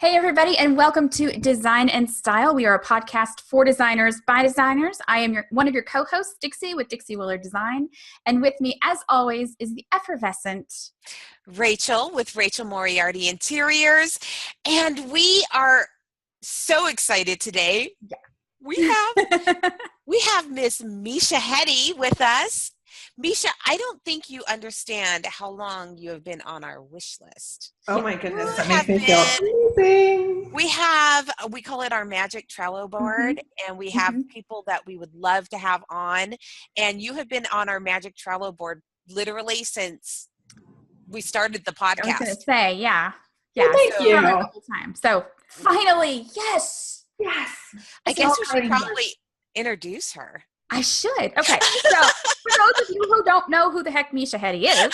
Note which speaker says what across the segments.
Speaker 1: Hey, everybody, and welcome to Design and Style. We are a podcast for designers by designers. I am one of your co-hosts, Dixie, with Dixie Willer Design. And with me, as always, is the effervescent
Speaker 2: Rachel with Rachel Moriarty Interiors. And we are so excited today.
Speaker 1: Yeah.
Speaker 2: We have Miss Misha Hettie with us. Misha, I don't think you understand how long you have been on our wish list.
Speaker 3: Oh my goodness, that makes me feel amazing.
Speaker 2: We call it our magic Trello board, and we have people that we would love to have on. And you have been on our magic Trello board literally since we started the podcast.
Speaker 1: I was going to say, yeah.
Speaker 3: Well, thank you.
Speaker 1: A couple times. So finally, yes.
Speaker 2: I guess we should probably introduce her.
Speaker 1: I should. Okay. So for those of you who don't know who the heck Misha Hettie is,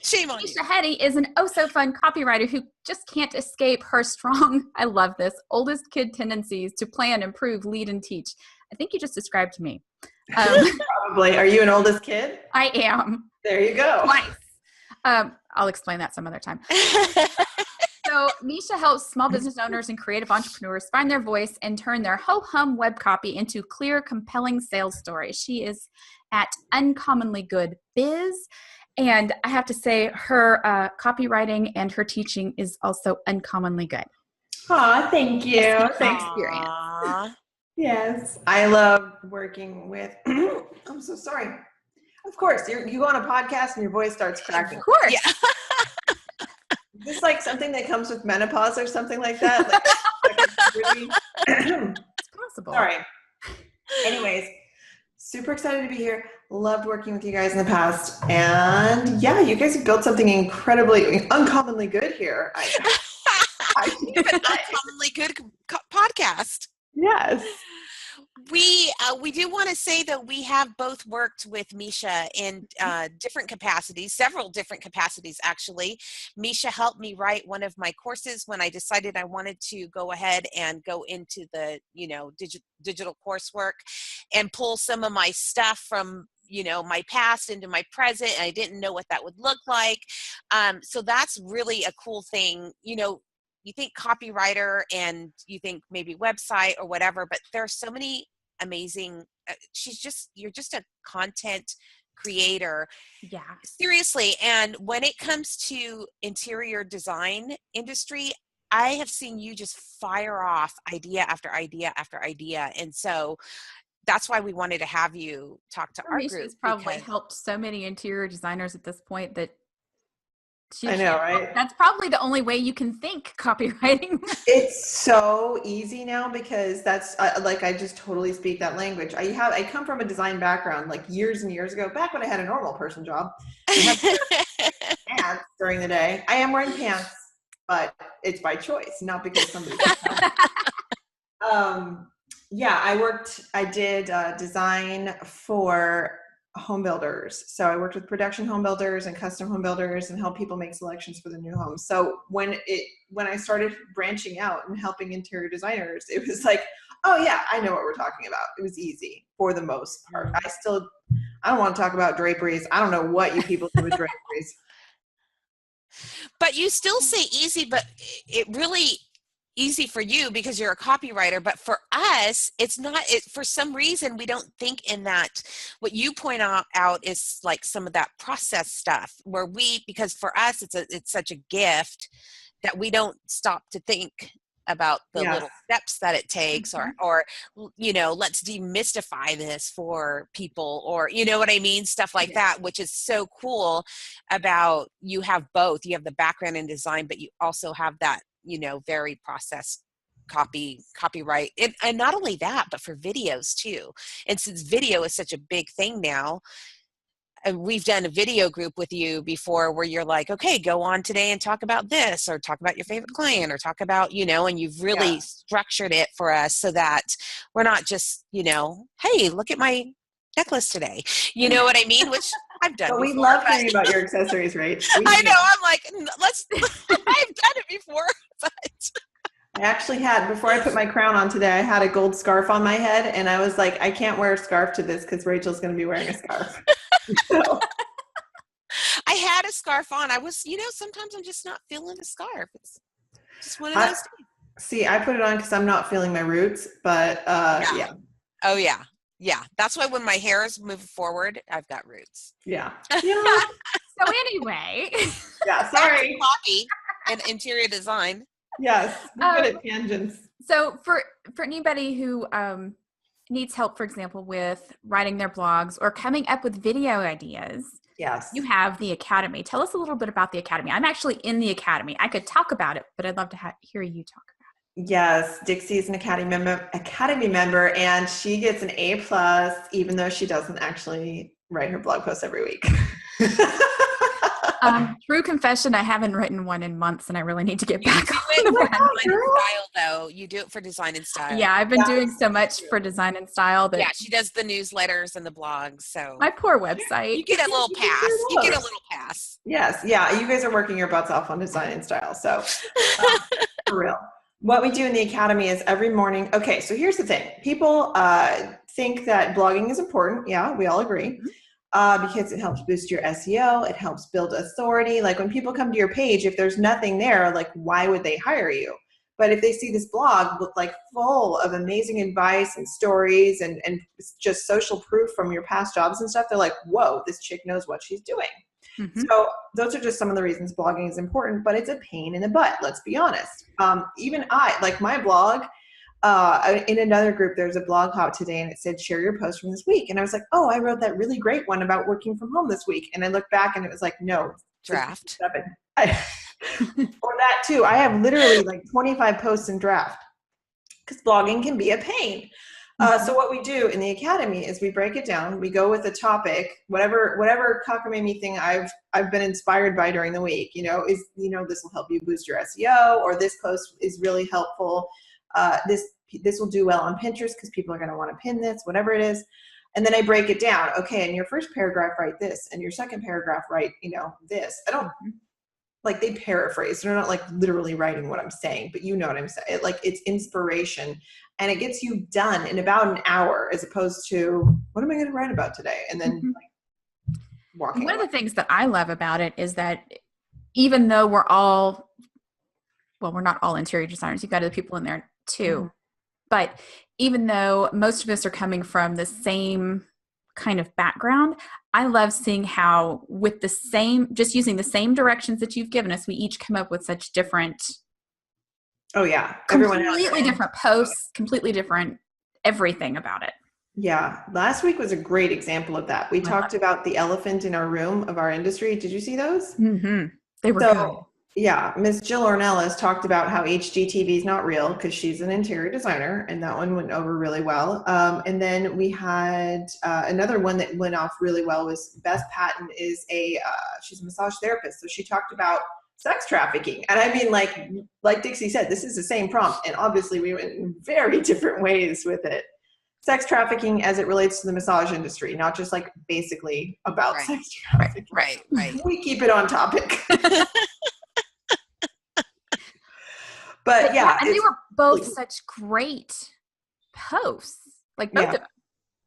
Speaker 2: shame on you.
Speaker 1: Misha Hettie is an oh-so-fun copywriter who just can't escape her strong, I love this, oldest kid tendencies to plan, improve, lead, and teach. I think you just described me.
Speaker 3: Probably. Are you an oldest kid?
Speaker 1: I am.
Speaker 3: There you go.
Speaker 1: Twice. I'll explain that some other time. So Misha helps small business owners and creative entrepreneurs find their voice and turn their ho-hum web copy into clear, compelling sales stories. She is at Uncommonly Good Biz. And I have to say her copywriting and her teaching is also uncommonly good.
Speaker 3: Aw, thank you.
Speaker 1: Thanks. Experience.
Speaker 3: Yes. I love working with, I'm so sorry. Of course, you go on a podcast and your voice starts cracking.
Speaker 1: Of course.
Speaker 2: Yeah.
Speaker 3: Is this like something that comes with menopause or something like that? Really...
Speaker 1: It's possible.
Speaker 3: Sorry. Anyways, super excited to be here. Loved working with you guys in the past. And yeah, you guys have built something uncommonly good here.
Speaker 2: I think an uncommonly good podcast.
Speaker 3: Yes.
Speaker 2: We do want to say that we have both worked with Misha in different capacities, several different capacities actually. Misha helped me write one of my courses when I decided I wanted to go ahead and go into the digital coursework and pull some of my stuff from my past into my present, and I didn't know what that would look like. So that's really a cool thing. You think copywriter and you think maybe website or whatever, but there are so many amazing, you're just a content creator.
Speaker 1: Yeah. Seriously.
Speaker 2: And when it comes to interior design industry, I have seen you just fire off idea after idea after idea. And so that's why we wanted to have you talk to our group.
Speaker 1: It's probably helped so many interior designers at this point that
Speaker 3: I know, right?
Speaker 1: That's probably the only way you can think copywriting.
Speaker 3: It's so easy now because that's I just totally speak that language. I come from a design background like years and years ago, back when I had a normal person job. I had pants during the day. I am wearing pants, but it's by choice, not because somebody I did design for home builders. So I worked with production home builders and custom home builders and help people make selections for the new homes. So when I started branching out and helping interior designers, it was like, oh yeah, I know what we're talking about. It was easy for the most part. I don't want to talk about draperies. I don't know what you people do with draperies.
Speaker 2: But you still say easy, but it really easy for you because you're a copywriter, but for us it's not. For some reason we don't think in that. What you point out is like some of that process stuff where because for us it's such a gift that we don't stop to think about the little steps that it takes, or let's demystify this for people, or what I mean, stuff like that, which is so cool about you have both. You have the background in design, but you also have that very processed copyright. And not only that, but for videos too. And since video is such a big thing now, and we've done a video group with you before where you're like, okay, go on today and talk about this, or talk about your favorite client, or talk about, and you've really structured it for us so that we're not just, hey, look at my necklace today. You know what I mean? Which I've done.
Speaker 3: But
Speaker 2: before,
Speaker 3: we love hearing about your accessories, right?
Speaker 2: I know. I'm like, I've done it before, but.
Speaker 3: I actually before I put my crown on today, I had a gold scarf on my head, and I was like, I can't wear a scarf to this because Rachel's going to be wearing a scarf. So.
Speaker 2: I had a scarf on. I was, sometimes I'm just not feeling a scarf. Just one of those days.
Speaker 3: See, I put it on because I'm not feeling my roots, but yeah.
Speaker 2: Oh yeah. Yeah. That's why when my hair is moving forward, I've got roots.
Speaker 3: Yeah.
Speaker 1: So anyway.
Speaker 3: Yeah, sorry.
Speaker 2: Copy and interior design.
Speaker 3: Yes, we're good at tangents.
Speaker 1: So for anybody who needs help, for example, with writing their blogs or coming up with video ideas,
Speaker 3: yes,
Speaker 1: you have the Academy. Tell us a little bit about the Academy. I'm actually in the Academy. I could talk about it, but I'd love to hear you talk about it.
Speaker 3: Yes, Dixie is an Academy member, and she gets an A+, even though she doesn't actually write her blog posts every week.
Speaker 1: True confession, I haven't written one in months, and I really need to get back on
Speaker 2: You do it for
Speaker 1: that.
Speaker 2: Design and Style, though. You do it for Design and Style.
Speaker 1: Yeah, I've been doing so much for Design and Style that
Speaker 2: she does the newsletters and the blogs. So
Speaker 1: my poor website.
Speaker 2: You get a little pass. You get a little pass.
Speaker 3: Yes, yeah, you guys are working your butts off on Design and Style. So for real. What we do in the Academy is every morning. Okay, so here's the thing. People think that blogging is important. Yeah, we all agree. Because it helps boost your SEO. It helps build authority. Like when people come to your page, if there's nothing there, like why would they hire you? But if they see this blog with like full of amazing advice and stories and just social proof from your past jobs and stuff, they're like, whoa, this chick knows what she's doing. Mm-hmm. So those are just some of the reasons blogging is important, but it's a pain in the butt. Let's be honest. Even I, like my blog, in another group, there's a blog hop today and it said, share your post from this week. And I was like, oh, I wrote that really great one about working from home this week. And I looked back and it was like, no.
Speaker 2: Draft.
Speaker 3: Or that too. I have literally like 25 posts in draft because blogging can be a pain. So what we do in the Academy is we break it down. We go with a topic, whatever cockamamie thing I've been inspired by during the week, this will help you boost your SEO, or this post is really helpful. This will do well on Pinterest because people are going to want to pin this, whatever it is. And then I break it down. Okay, in your first paragraph, write this. And your second paragraph, write, this. I don't, like they paraphrase. They're not like literally writing what I'm saying, but you know what I'm saying. It's inspiration. And it gets you done in about an hour as opposed to, what am I going to write about today? And then walking
Speaker 1: One
Speaker 3: away.
Speaker 1: of the things that I love about it is that even though we're not all interior designers, you've got other people in there too. But even though most of us are coming from the same kind of background, I love seeing how with just using the same directions that you've given us, we each come up with such different, completely different posts, completely different everything about it.
Speaker 3: Yeah. Last week was a great example of that. We talked about the elephant in our room of our industry. Did you see those?
Speaker 1: Mm-hmm. They were good.
Speaker 3: Yeah, Miss Jill Ornelas talked about how HGTV is not real because she's an interior designer, and that one went over really well. And then we had another one that went off really well was Beth Patton is she's a massage therapist, so she talked about sex trafficking. And I mean, like Dixie said, this is the same prompt, and obviously we went in very different ways with it. Sex trafficking as it relates to the massage industry, not just like basically about sex trafficking.
Speaker 2: Right.
Speaker 3: We keep it on topic. But yeah,
Speaker 1: and they were both such great posts, like both of them.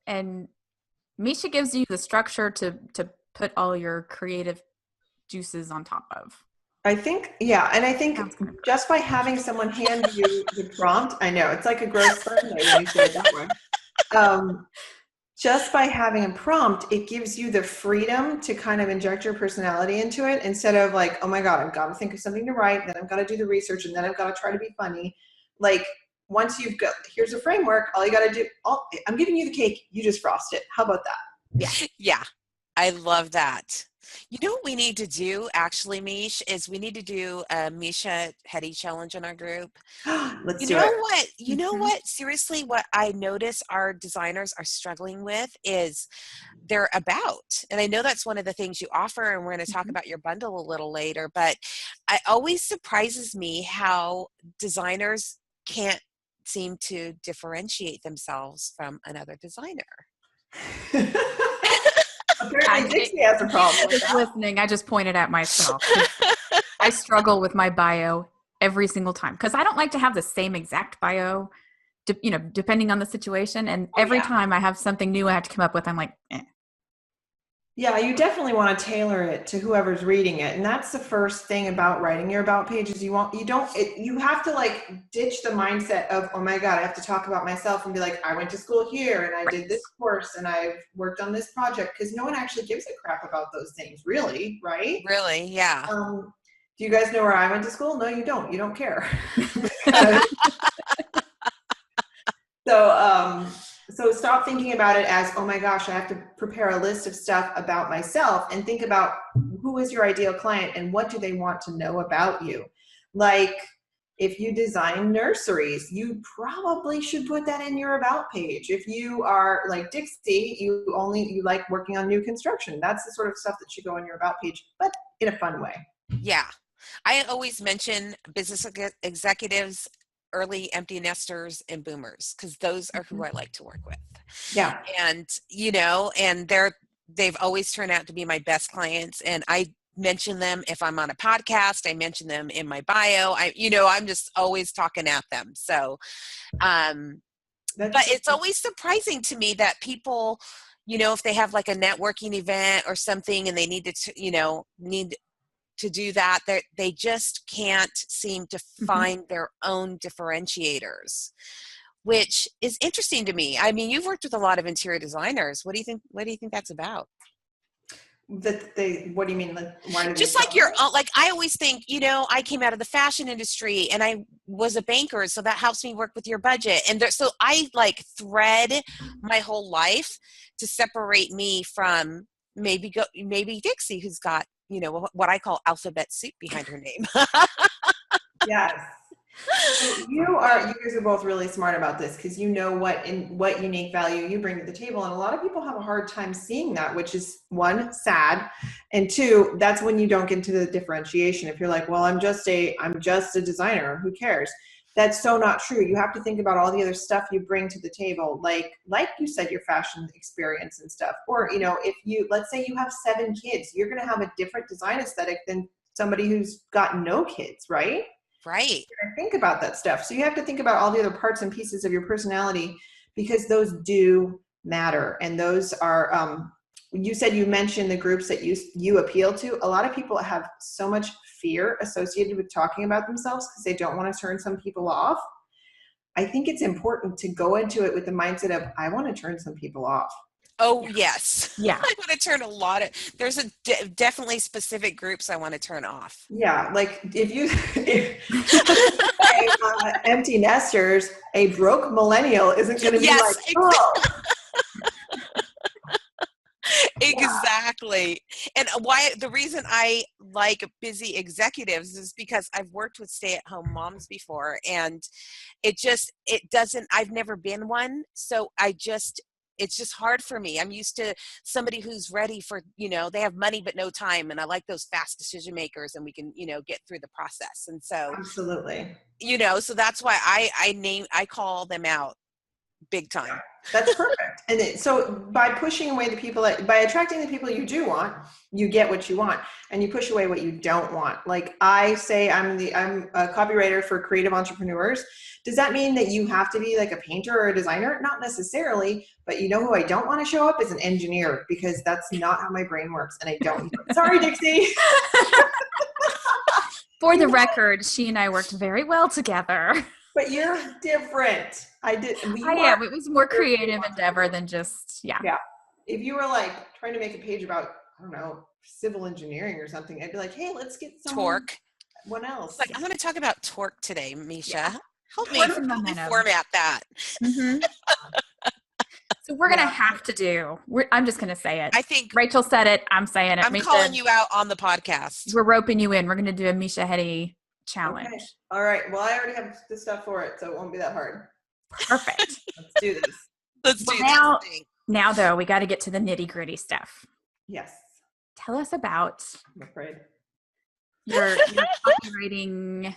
Speaker 1: And Misha gives you the structure to put all your creative juices on top of.
Speaker 3: I think, and I think just by having someone hand you the prompt, I know it's like a gross Sunday when you say it that way. Just by having a prompt, it gives you the freedom to kind of inject your personality into it instead of like, oh my God, I've got to think of something to write, then I've got to do the research, and then I've got to try to be funny. Like once you've got, here's a framework, all you got to do, I'm giving you the cake, you just frost it. How about that?
Speaker 2: Yeah. I love that. You know what we need to do, actually, Mish, is we need to do a Misha Hettie challenge in our group.
Speaker 3: Let's do it.
Speaker 2: You know what? Seriously, what I notice our designers are struggling with is they're about. And I know that's one of the things you offer, and we're going to talk about your bundle a little later, but it always surprises me how designers can't seem to differentiate themselves from another designer.
Speaker 3: Apparently Dixie has a problem with that.
Speaker 1: Listening, I just pointed at myself. I struggle with my bio every single time because I don't like to have the same exact bio, depending on the situation. And every time I have something new I have to come up with, I'm like, eh.
Speaker 3: Yeah, you definitely want to tailor it to whoever's reading it. And that's the first thing about writing your about page is you have to like ditch the mindset of, oh my God, I have to talk about myself and be like, I went to school here and I did this course and I've worked on this project, because no one actually gives a crap about those things, really, right?
Speaker 2: Really? Yeah.
Speaker 3: Do you guys know where I went to school? No, you don't. You don't care. So stop thinking about it as, oh my gosh, I have to prepare a list of stuff about myself, and think about who is your ideal client and what do they want to know about you. Like if you design nurseries, you probably should put that in your about page. If you are like Dixie, you like working on new construction, that's the sort of stuff that should go on your about page, but in a fun way.
Speaker 2: Yeah. I always mention business executives, early empty nesters, and boomers, because those are who I like to work with.
Speaker 3: Yeah.
Speaker 2: And, and they've always turned out to be my best clients. And I mention them if I'm on a podcast, I mention them in my bio. I'm just always talking at them. So, but it's always surprising to me that people, if they have like a networking event or something and they need to do that, they just can't seem to find their own differentiators, which is interesting to me. I mean, you've worked with a lot of interior designers. What do you think that's about?
Speaker 3: What do you mean? Why
Speaker 2: just like like I always think, I came out of the fashion industry and I was a banker, so that helps me work with your budget. And so I like thread my whole life to separate me from maybe Dixie, who's got, what I call alphabet soup behind her name.
Speaker 3: Yes. So you guys are both really smart about this, because you know what unique value you bring to the table. And a lot of people have a hard time seeing that, which is one, sad. And two, that's when you don't get into the differentiation. If you're like, well, I'm just a designer, who cares? That's so not true. You have to think about all the other stuff you bring to the table. Like you said, your fashion experience and stuff. Or, let's say you have 7 kids, you're going to have a different design aesthetic than somebody who's got no kids, right?
Speaker 2: Right.
Speaker 3: Think about that stuff. So you have to think about all the other parts and pieces of your personality, because those do matter. And those are, you said you mentioned the groups that you appeal to. A lot of people have so much fear associated with talking about themselves because they don't want to turn some people off. I think it's important to go into it with the mindset of, I want to turn some people off.
Speaker 2: Oh, yes.
Speaker 1: Yeah.
Speaker 2: I want to turn there's definitely specific groups I want to turn off.
Speaker 3: Yeah. Like if empty nesters, a broke millennial isn't going to be like, oh.
Speaker 2: Exactly. And the reason I like busy executives is because I've worked with stay-at-home moms before, and I've never been one. So it's just hard for me. I'm used to somebody who's ready for, they have money but no time. And I like those fast decision makers, and we can, get through the process. And so,
Speaker 3: absolutely,
Speaker 2: so that's why I call them out big time.
Speaker 3: That's perfect. And so by pushing away by attracting the people you do want, you get what you want, and you push away what you don't want. Like I say, I'm a copywriter for creative entrepreneurs. Does that mean that you have to be like a painter or a designer? Not necessarily, but who I don't want to show up is an engineer, because that's not how my brain works. And I don't. Sorry, Dixie.
Speaker 1: For the record, she and I worked very well together.
Speaker 3: But you're different.
Speaker 1: It was more creative endeavor than just, yeah.
Speaker 3: Yeah. If you were like trying to make a page about, I don't know, civil engineering or something, I'd be like, hey, let's get some
Speaker 2: torque.
Speaker 3: What else?
Speaker 2: Like, I'm going to talk about torque today, Misha.
Speaker 3: Yeah.
Speaker 2: Help me format that.
Speaker 1: Mm-hmm. So we're going to have to do, I'm just going to say it.
Speaker 2: I think
Speaker 1: Rachel said it. I'm saying it.
Speaker 2: I'm calling you out on the podcast.
Speaker 1: We're roping you in. We're going to do a Misha Hettie challenge.
Speaker 3: Okay. All right. Well, I already have the stuff for it, so it won't be that hard.
Speaker 1: Perfect.
Speaker 3: Let's do this.
Speaker 2: Let's do
Speaker 1: this. Now, though, we got to get to the nitty gritty stuff.
Speaker 3: Yes.
Speaker 1: Tell us about
Speaker 3: I'm afraid.
Speaker 1: your copywriting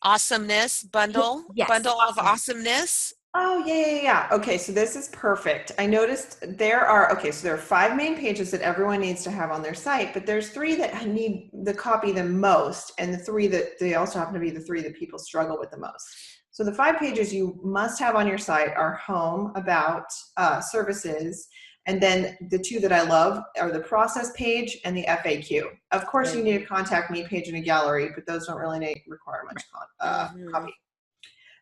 Speaker 2: awesomeness bundle.
Speaker 1: Yes,
Speaker 2: bundle of awesomeness.
Speaker 3: Oh, yeah. Okay, so this is perfect. I noticed there are 5 main pages that everyone needs to have on their site, but there's 3 that need the copy the most, and the 3 that they also happen to be the 3 that people struggle with the most. So the 5 pages you must have on your site are home, about, services, And then the two that I love are the process page and the FAQ. Of course, you need a contact me page and a gallery, but those don't really require much copy.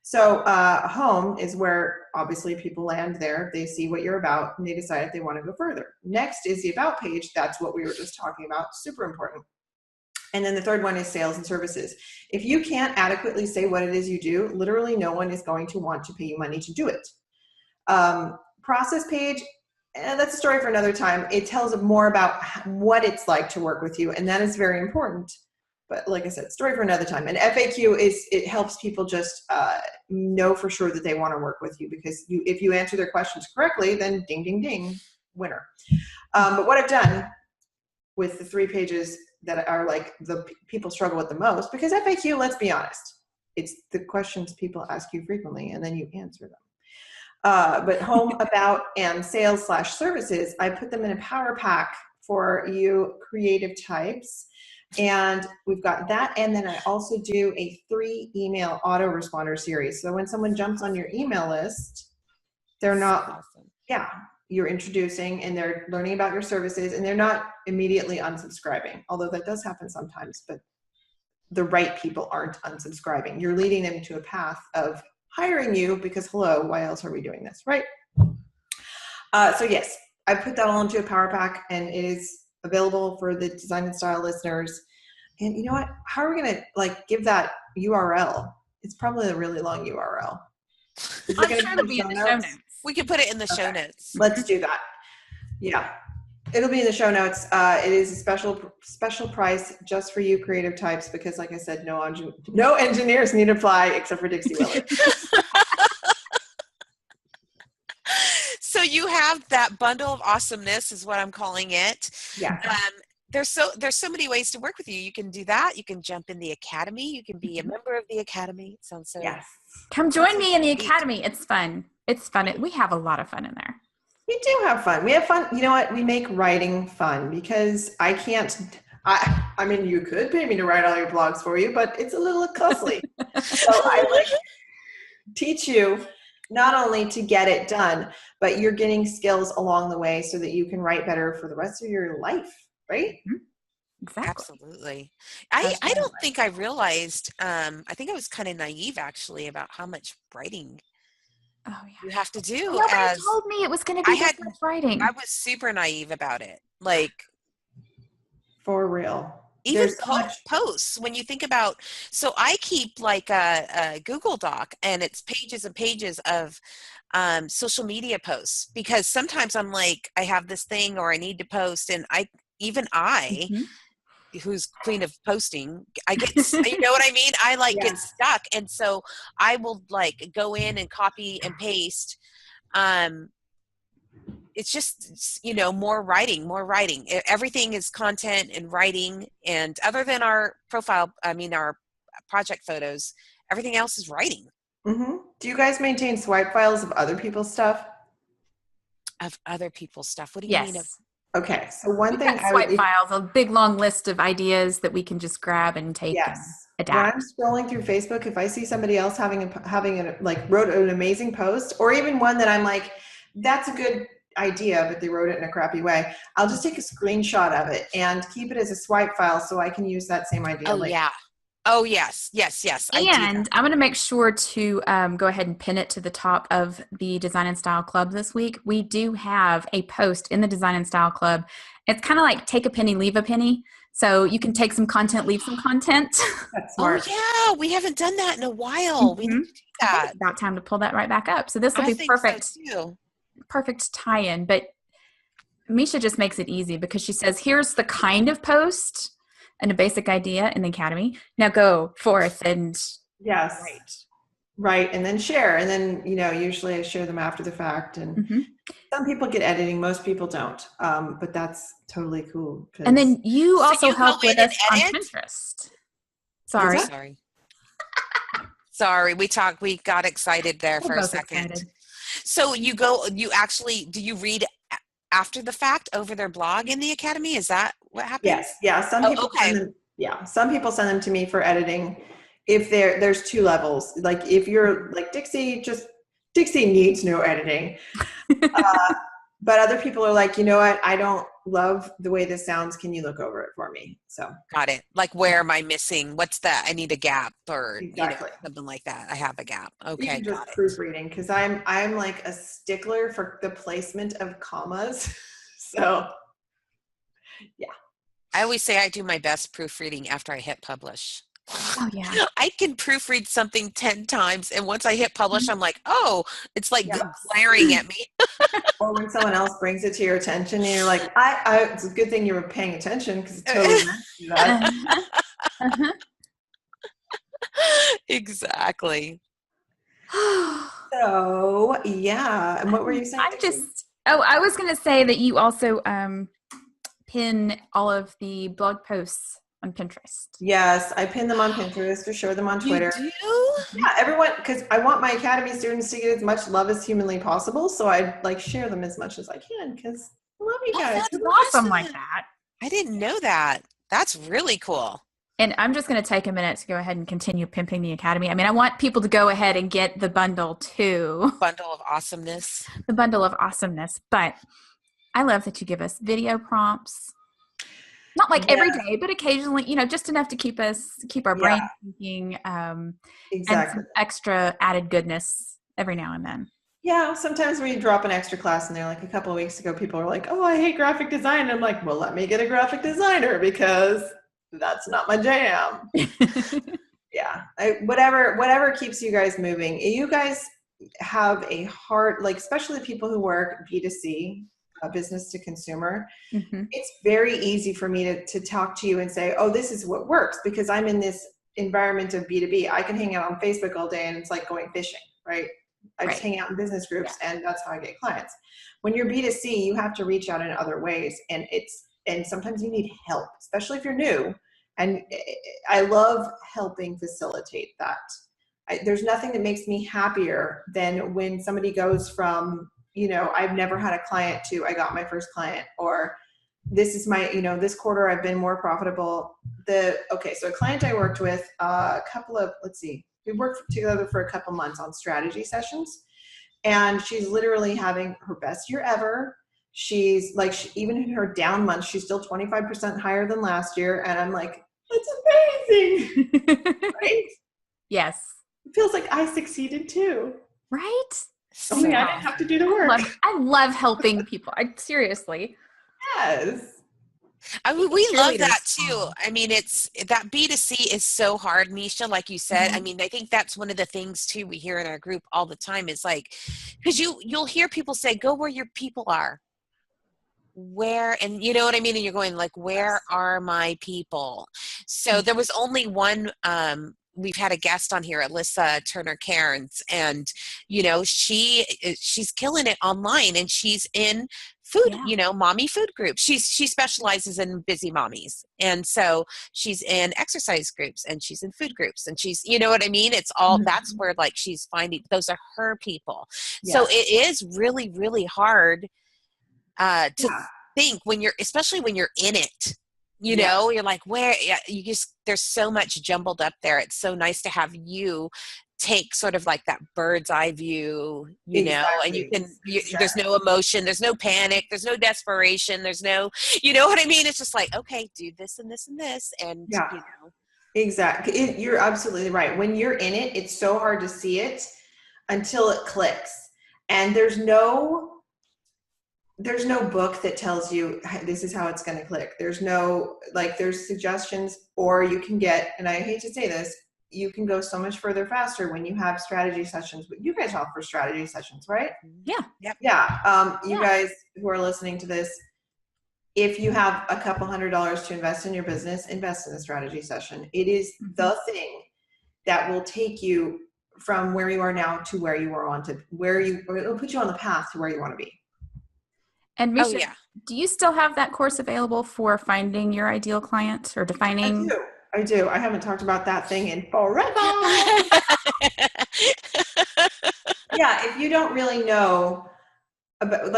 Speaker 3: So home is where obviously people land there. They see what you're about and they decide if they want to go further. Next is the about page. That's what we were just talking about. Super important. And then the third one is sales and services. If you can't adequately say what it is you do, literally no one is going to want to pay you money to do it. Process page, that's a story for another time. It tells more about what it's like to work with you, and that is very important. But like I said, story for another time. And FAQ it helps people just know for sure that they want to work with you, because if you answer their questions correctly, then ding, ding, ding, winner. But what I've done with the 3 pages that are like the people struggle with the most, because FAQ, let's be honest, it's the questions people ask you frequently and then you answer them. But home, about, and sales/services, I put them in a power pack for you creative types. And we've got that. And then I also do a 3 email autoresponder series. So when someone jumps on your email list, they're not, you're introducing and they're learning about your services and they're not immediately unsubscribing. Although that does happen sometimes, but the right people aren't unsubscribing. You're leading them to a path of hiring you because, hello, why else are we doing this, right? So yes, I put that all into a power pack and it is available for the Design and Style listeners. And you know what? How are we going to give that URL? It's probably a really long URL.
Speaker 1: I'm sure it'll be in the show notes.
Speaker 2: We can put it in the show notes.
Speaker 3: Let's do that. Yeah. It'll be in the show notes. It is a special price just for you creative types, because like I said, no engineers need to apply except for Dixie Willard.
Speaker 2: So you have that bundle of awesomeness is what I'm calling it.
Speaker 3: Yeah.
Speaker 2: There's so many ways to work with you. You can do that. You can jump in the academy. You can be a member of the academy. It sounds so.
Speaker 3: Yes.
Speaker 1: Come join me in the academy. It's fun. It's fun. We have a lot of fun in there.
Speaker 3: We do have fun. We have fun. You know what? We make writing fun, because I can't. I mean, you could pay me to write all your blogs for you, but it's a little costly. So I teach you not only to get it done, but you're getting skills along the way so that you can write better for the rest of your life, right?
Speaker 1: Mm-hmm. Exactly.
Speaker 2: Absolutely. I don't think I realized, I think I was kind of naive actually about how much writing you have to do.
Speaker 1: Nobody told me it was going to be this much writing.
Speaker 2: I was super naive about it.
Speaker 3: For real.
Speaker 2: Even posts, when you think about, so I keep a Google Doc and it's pages and pages of social media posts, because sometimes I'm I have this thing or I need to post, and who's queen of posting, I get, you know what I mean? I get stuck. And so I will go in and copy and paste. It's just, more writing. Everything is content and writing. And other than our our project photos, everything else is writing.
Speaker 3: Mm-hmm. Do you guys maintain swipe files of other people's stuff?
Speaker 2: Of other people's stuff? What do you mean?
Speaker 3: Okay. So one thing,
Speaker 1: swipe files, a big long list of ideas that we can just grab and take and adapt.
Speaker 3: When I'm scrolling through Facebook, if I see somebody else having wrote an amazing post, or even one that I'm that's a good idea, but they wrote it in a crappy way, I'll just take a screenshot of it and keep it as a swipe file so I can use that same idea.
Speaker 2: Oh, yes.
Speaker 1: And I'm going to make sure to go ahead and pin it to the top of the Design and Style Club this week. We do have a post in the Design and Style Club. It's kind of like take a penny, leave a penny. So you can take some content, leave some content.
Speaker 3: That's smart.
Speaker 2: Oh, yeah. We haven't done that in a while.
Speaker 1: Mm-hmm.
Speaker 2: We need to do that.
Speaker 1: It's about time to pull that right back up. So this will be perfect. So too. Perfect tie-in. But Misha just makes it easy, because she says, here's the kind of post and a basic idea in the academy. Now go forth and
Speaker 3: right, and then share, and then usually I share them after the fact, and some people get editing, most people don't, but that's totally cool.
Speaker 1: And then you also help with us on Pinterest.
Speaker 2: Sorry, we got excited there for a second. Excited. So do you read after the fact over their blog in the academy? Is that what happens?
Speaker 3: Yes. Yeah. Some people send them to me for editing. If there's 2 levels, if you're Dixie needs no editing. But other people are like, you know what? I don't love the way this sounds. Can you look over it for me? So
Speaker 2: Got it. Like, where am I missing? What's that? I need a gap, or
Speaker 3: exactly.
Speaker 2: something like that. I have a gap. Okay,
Speaker 3: Even just
Speaker 2: got it.
Speaker 3: proofreading, because I'm like a stickler for the placement of commas. So yeah.
Speaker 2: I always say I do my best proofreading after I hit publish.
Speaker 1: Oh yeah.
Speaker 2: I can proofread something 10 times, and once I hit publish, I'm like, oh, it's like
Speaker 3: Yes.
Speaker 2: glaring at me.
Speaker 3: Or when someone else brings it to your attention and you're like, it's a good thing you were paying attention, because it's totally meant to do that.
Speaker 1: Uh-huh.
Speaker 2: Exactly.
Speaker 3: So yeah. And what were you saying?
Speaker 1: I was going to say that you also pin all of the blog posts on Pinterest.
Speaker 3: Yes, I pin them on Pinterest or share them on Twitter.
Speaker 2: You do?
Speaker 3: Yeah, everyone, because I want my Academy students to get as much love as humanly possible. So I like share them as much as I can, because I love you guys.
Speaker 1: That's awesome like that.
Speaker 2: I didn't know that. That's really cool.
Speaker 1: And I'm just going to take a minute to go ahead and continue pimping the Academy. I mean, I want people to go ahead and get the bundle too.
Speaker 2: Bundle of awesomeness.
Speaker 1: The bundle of awesomeness. But I love that you give us video prompts. Not like every day, but occasionally, just enough to keep our brain thinking, and some extra added goodness every now and then.
Speaker 3: Yeah, sometimes we drop an extra class in there. Like a couple of weeks ago, people were like, oh, I hate graphic design. And I'm like, well, let me get a graphic designer, because that's not my jam. Yeah, whatever keeps you guys moving. You guys have a heart, like especially people who work B2C, business to consumer.
Speaker 1: Mm-hmm.
Speaker 3: It's very easy for me to talk to you and say, oh, this is what works, because I'm in this environment of B2B. I can hang out on Facebook all day and it's like going fishing, right? I just hang out in business groups and that's how I get clients. When you're B2C, you have to reach out in other ways, and sometimes you need help, especially if you're new. And I love helping facilitate that. There's nothing that makes me happier than when somebody goes from, I've never had a client to I got my first client, or this is my, this quarter I've been more profitable. So a client I worked with we worked together for a couple months on strategy sessions, and she's literally having her best year ever. She's like, even in her down month, she's still 25% higher than last year. And I'm like, that's amazing. Right?
Speaker 1: Yes.
Speaker 3: It feels like I succeeded too.
Speaker 1: Right?
Speaker 3: I didn't have to do the work.
Speaker 1: I love helping people. Seriously.
Speaker 3: Yes.
Speaker 2: I mean, we love that too. I mean, it's that B2C is so hard, Misha, like you said. I mean, I think that's one of the things too we hear in our group all the time is like, because you'll hear people say, go where your people are. Where, and you know what I mean? And you're going like, where are my people? So there was only one, we've had a guest on here, Alyssa Turner Cairns, and she's killing it online, and she's in food, mommy food groups. She specializes in busy mommies, and so she's in exercise groups, and she's in food groups, and she's, you know what I mean? It's all that's where like she's finding those are her people. So it is really, really hard to think especially when you're in it. You're like, there's so much jumbled up there. It's so nice to have you take sort of like that bird's eye view, and you can, there's no emotion, there's no panic, there's no desperation, there's no, you know what I mean? It's just like, okay, do this and this and this. And,
Speaker 3: Exactly. You're absolutely right. When you're in it, it's so hard to see it until it clicks. And there's no book that tells you this is how it's going to click. There's there's suggestions, or you can get, and I hate to say this, you can go so much further faster when you have strategy sessions. You guys offer strategy sessions, right?
Speaker 1: Yeah.
Speaker 2: Yep.
Speaker 3: Yeah. You guys who are listening to this, if you have a couple $100 to invest in your business, invest in a strategy session. It is the thing that will take you from where you are now to where you are it'll put you on the path to where you want to be.
Speaker 1: And Misha, do you still have that course available for finding your ideal client or defining?
Speaker 3: I do. I haven't talked about that thing in forever. Yeah, if you don't really know about,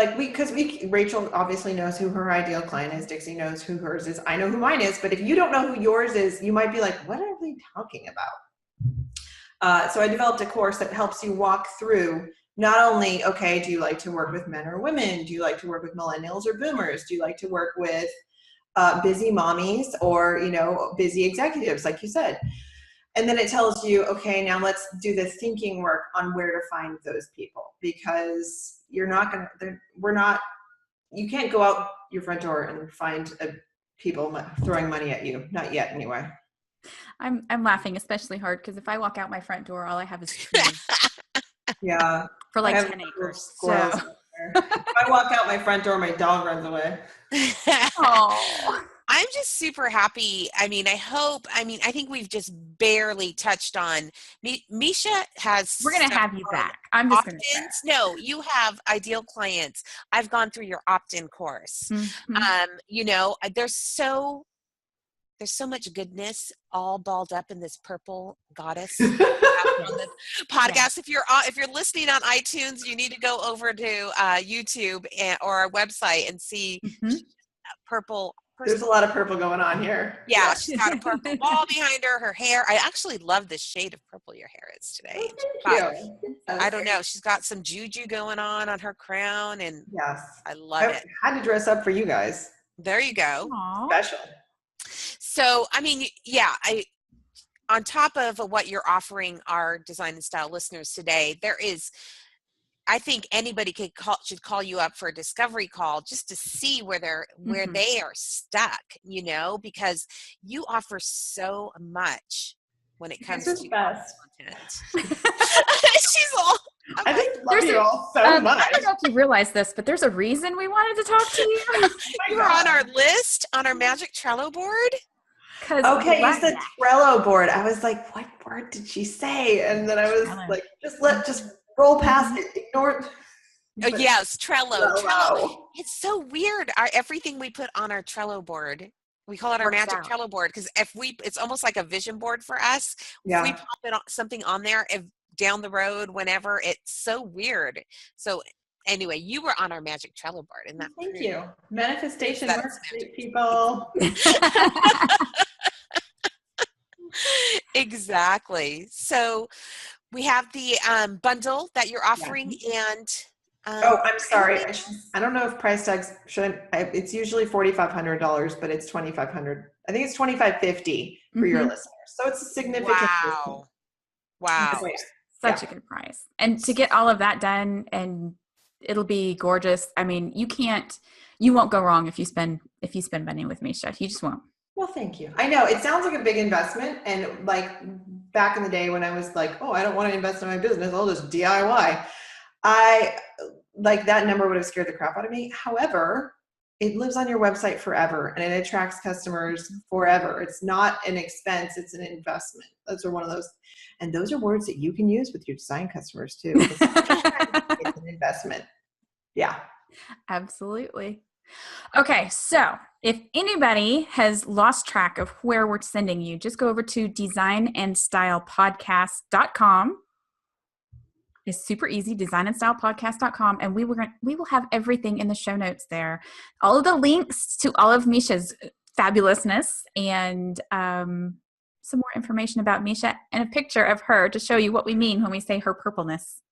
Speaker 3: Rachel obviously knows who her ideal client is. Dixie knows who hers is. I know who mine is. But if you don't know who yours is, you might be like, what are they talking about? So I developed a course that helps you walk through not only, okay, do you like to work with men or women? Do you like to work with millennials or boomers? Do you like to work with busy mommies or, busy executives, like you said? And then it tells you, okay, now let's do the thinking work on where to find those people, because you can't go out your front door and find people throwing money at you. Not yet, anyway.
Speaker 1: I'm laughing especially hard because if I walk out my front door, all I have is trees.
Speaker 3: Yeah.
Speaker 1: For like 10 acres.
Speaker 3: Squirrels out there. If I walk out my front door, my dog runs away.
Speaker 1: Oh.
Speaker 2: I'm just super happy. I think we've just barely touched on. Misha has.
Speaker 1: We're going to have you back. I'm just going to say.
Speaker 2: No, you have ideal clients. I've gone through your opt-in course.
Speaker 1: Mm-hmm.
Speaker 2: There's so much goodness all balled up in this purple goddess on the podcast.
Speaker 1: Yeah.
Speaker 2: If you're listening on iTunes, you need to go over to YouTube or our website and see purple.
Speaker 3: There's a lot of purple going on here.
Speaker 2: Yeah, she's got a purple wall behind her. Her hair. I actually love the shade of purple your hair is today.
Speaker 3: Thank you.
Speaker 2: I don't know. She's got some juju going on her crown, and
Speaker 3: yes,
Speaker 2: I love it.
Speaker 3: I had to dress up for you guys.
Speaker 2: There you go.
Speaker 1: Aww.
Speaker 3: Special.
Speaker 2: So, on top of what you're offering our Design and Style listeners today, I think anybody should call you up for a discovery call just to see where they are stuck, because you offer so much when it comes to content. She's all.
Speaker 3: I just love you all so much.
Speaker 1: I don't know if you realize this, but there's a reason we wanted to talk to you.
Speaker 2: You were on our list, on our magic Trello board.
Speaker 3: Okay, you said Trello board. I was like, what word did she say? And then I was like, just roll past it. Ignore it.
Speaker 2: Oh, yes, Trello. It's so weird. Everything we put on our Trello board, we call it our magic Trello board, because it's almost like a vision board for us.
Speaker 3: Yeah.
Speaker 2: If we pop something on there, down the road, whenever, it's so weird. So anyway, you were on our magic Trello board, and that.
Speaker 3: Thank you. Manifestation works, people.
Speaker 2: Exactly. So we have the bundle that you're offering, and
Speaker 3: I'm sorry. I don't know if price tags it's usually $4,500, but it's $2,500. I think it's $2,550 for your listeners. So it's a significant.
Speaker 2: Wow.
Speaker 1: Such a good price. And to get all of that done, and it'll be gorgeous. I mean, you won't go wrong if you spend money with Misha. You just won't.
Speaker 3: Well, thank you. I know it sounds like a big investment, and like back in the day when I was like, oh, I don't want to invest in my business, I'll just DIY. That number would have scared the crap out of me. However, it lives on your website forever, and it attracts customers forever. It's not an expense, it's an investment. Those are one of those, and those are words that you can use with your design customers too. It's an investment. Yeah.
Speaker 1: Absolutely. Okay, so if anybody has lost track of where we're sending you, just go over to designandstylepodcast.com. It's super easy, designandstylepodcast.com, and we will have everything in the show notes there. All of the links to all of Misha's fabulousness, and some more information about Misha, and a picture of her to show you what we mean when we say her purpleness.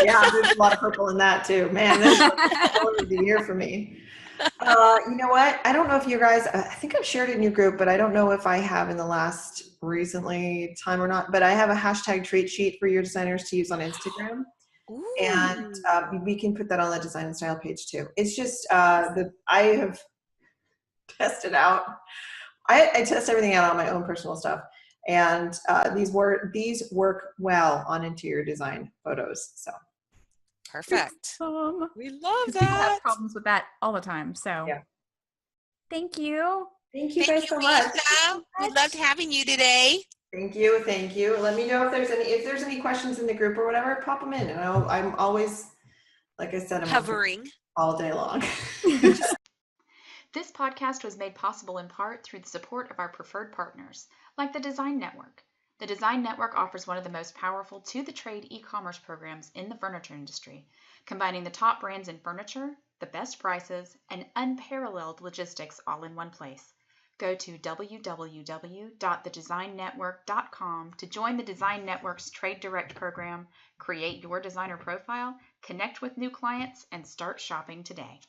Speaker 3: Yeah, there's a lot of purple in that too. Man, this is the color of the year for me. You know what? I don't know if you guys, I think I've shared it in your group, but I don't know if I have in the last recently time or not, but I have a hashtag treat sheet for your designers to use on Instagram. Ooh. And we can put that on the Design and Style page too. It's just, I have tested out. I test everything out on my own personal stuff. And these work well on interior design photos. So
Speaker 2: perfect. We love that.
Speaker 1: People have problems with that all the time. So yeah. Thank you.
Speaker 3: Thank you guys so much.
Speaker 2: We loved having you today.
Speaker 3: Thank you. Thank you. Let me know if there's any questions in the group or whatever. Pop them in. And I'm always, like I said, I'm
Speaker 2: hovering
Speaker 3: all day long.
Speaker 1: This podcast was made possible in part through the support of our preferred partners, like the Design Network. The Design Network offers one of the most powerful to-the-trade e-commerce programs in the furniture industry, combining the top brands in furniture, the best prices, and unparalleled logistics all in one place. Go to www.thedesignnetwork.com to join the Design Network's Trade Direct program, create your designer profile, connect with new clients, and start shopping today.